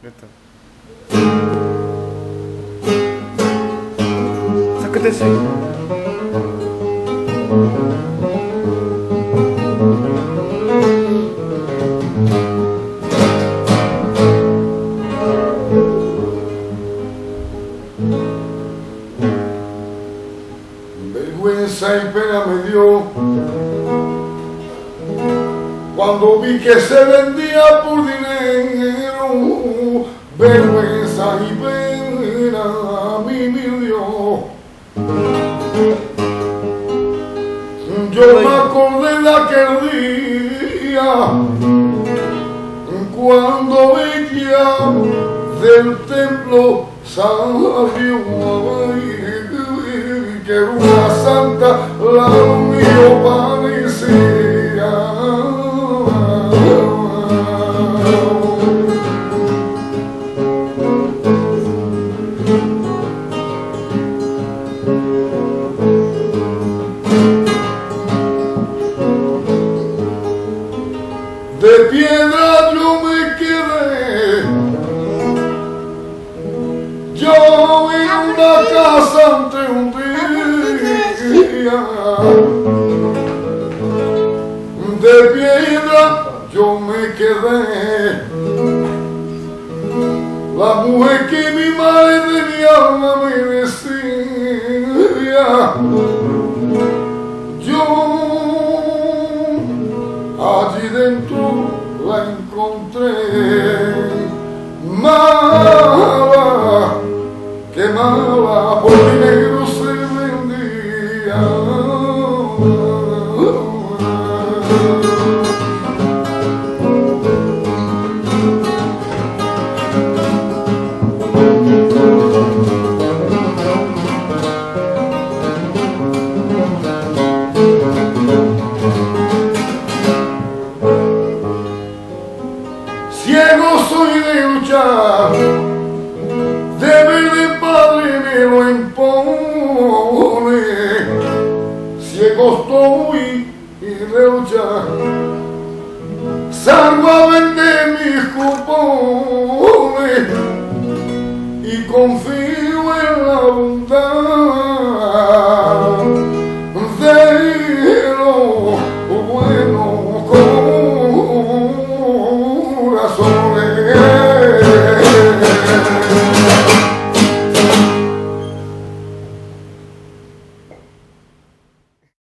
Neta. Sácate ese. Vergüenza y pena me dio cuando vi que se vendía por dinero. Vergüenza y pena a mí me dio. Yo me acordé de aquel día cuando ella del templo salió, que era una santa, la mío parecía. De piedra yo me quedé, yo en una casa ante un día. De piedra yo me quedé, la mujer que mi madre de mi alma me decía. Yo allí dentro la encontré, mala, que mala, por dinero se vendía. Ciego soy de luchar, deber de padre me lo impone. Ciego estoy de luchar, salgo a vender mis cupones y confío